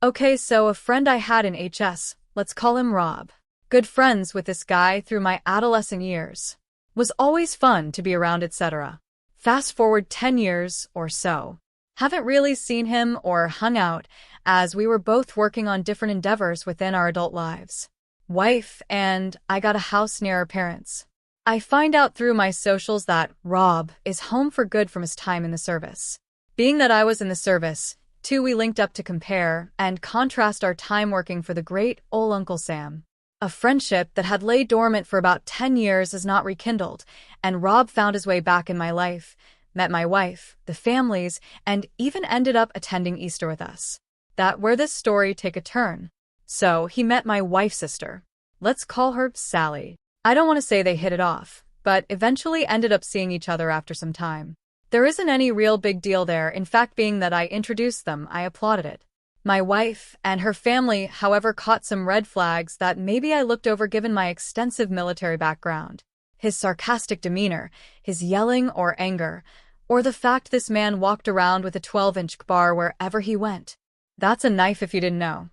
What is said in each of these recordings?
Okay, so a friend I had in HS, let's call him Rob. Good friends with this guy through my adolescent years. Was always fun to be around, etc. Fast forward 10 years or so. Haven't really seen him or hung out, as we were both working on different endeavors within our adult lives. Wife and I got a house near our parents. I find out through my socials that Rob is home for good from his time in the service. Being that I was in the service, too, we linked up to compare and contrast our time working for the great old Uncle Sam. A friendship that had laid dormant for about 10 years is not rekindled, and Rob found his way back in my life, met my wife, the families, and even ended up attending Easter with us. That where this story take a turn. So he met my wife's sister. Let's call her Sally. I don't want to say they hit it off, but eventually ended up seeing each other after some time. There isn't any real big deal there, in fact being that I introduced them, I applauded it. My wife and her family, however, caught some red flags that maybe I looked over given my extensive military background. His sarcastic demeanor, his yelling or anger, or the fact this man walked around with a 12-inch bar wherever he went. That's a knife if you didn't know.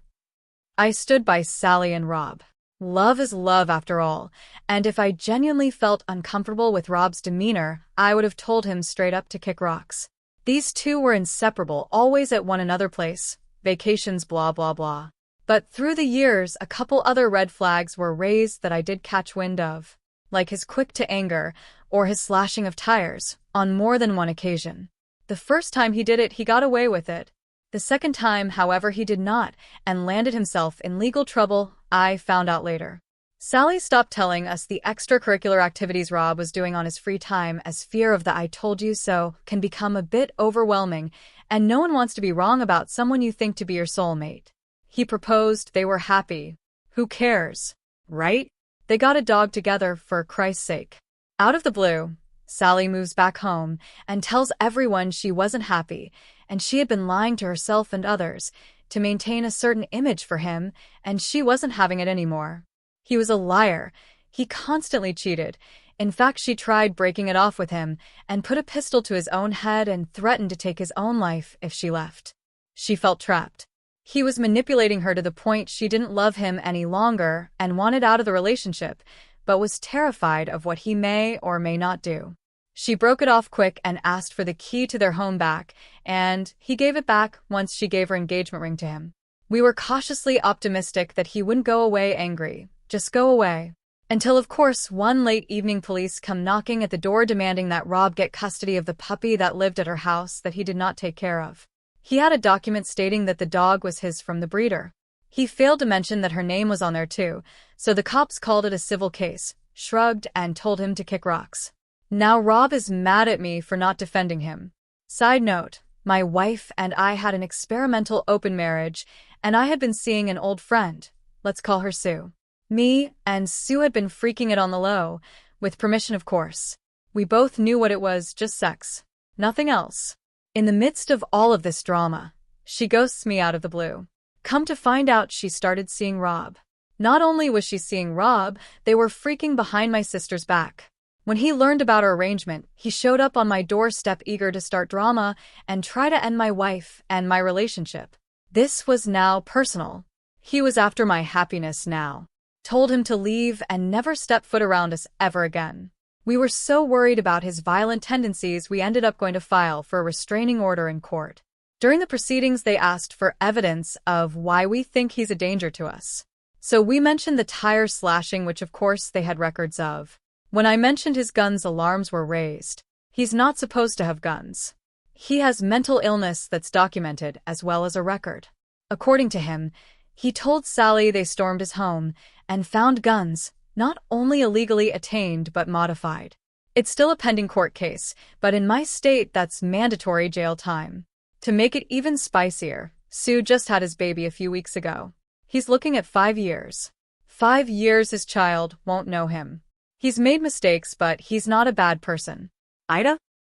I stood by Sally and Rob. Love is love after all, and if I genuinely felt uncomfortable with Rob's demeanor, I would have told him straight up to kick rocks. These two were inseparable, always at one another place, vacations, blah blah blah. But through the years, a couple other red flags were raised that I did catch wind of, like his quick to anger, or his slashing of tires, on more than one occasion. The first time he did it, he got away with it. The second time, however, he did not, and landed himself in legal trouble, I found out later. Sally stopped telling us the extracurricular activities Rob was doing on his free time, as fear of the "I told you so" can become a bit overwhelming, and no one wants to be wrong about someone you think to be your soulmate. He proposed, they were happy. Who cares? Right? They got a dog together, for Christ's sake. Out of the blue, Sally moves back home and tells everyone she wasn't happy, and she had been lying to herself and others to maintain a certain image for him, and she wasn't having it anymore. He was a liar. He constantly cheated. In fact, she tried breaking it off with him and put a pistol to his own head and threatened to take his own life if she left. She felt trapped. He was manipulating her to the point she didn't love him any longer and wanted out of the relationship, but was terrified of what he may or may not do. She broke it off quick and asked for the key to their home back, and he gave it back once she gave her engagement ring to him. We were cautiously optimistic that he wouldn't go away angry, just go away. Until, of course, one late evening police come knocking at the door demanding that Rob get custody of the puppy that lived at her house that he did not take care of. He had a document stating that the dog was his from the breeder. He failed to mention that her name was on there too, so the cops called it a civil case, shrugged, and told him to kick rocks. Now Rob is mad at me for not defending him. Side note, my wife and I had an experimental open marriage, and I had been seeing an old friend. Let's call her Sue. Me and Sue had been freaking it on the low, with permission of course. We both knew what it was, just sex. Nothing else. In the midst of all of this drama, she ghosts me out of the blue. Come to find out, she started seeing Rob. Not only was she seeing Rob, they were freaking behind my sister's back. When he learned about our arrangement, he showed up on my doorstep eager to start drama and try to end my wife and my relationship. This was now personal. He was after my happiness now. Told him to leave and never step foot around us ever again. We were so worried about his violent tendencies we ended up going to file for a restraining order in court. During the proceedings, they asked for evidence of why we think he's a danger to us. So we mentioned the tire slashing, which of course they had records of. When I mentioned his guns, alarms were raised. He's not supposed to have guns. He has mental illness that's documented as well as a record. According to him, he told Sally they stormed his home and found guns, not only illegally attained but modified. It's still a pending court case, but in my state that's mandatory jail time. To make it even spicier, Sue just had his baby a few weeks ago. He's looking at 5 years. 5 years his child won't know him. He's made mistakes, but he's not a bad person. Ida?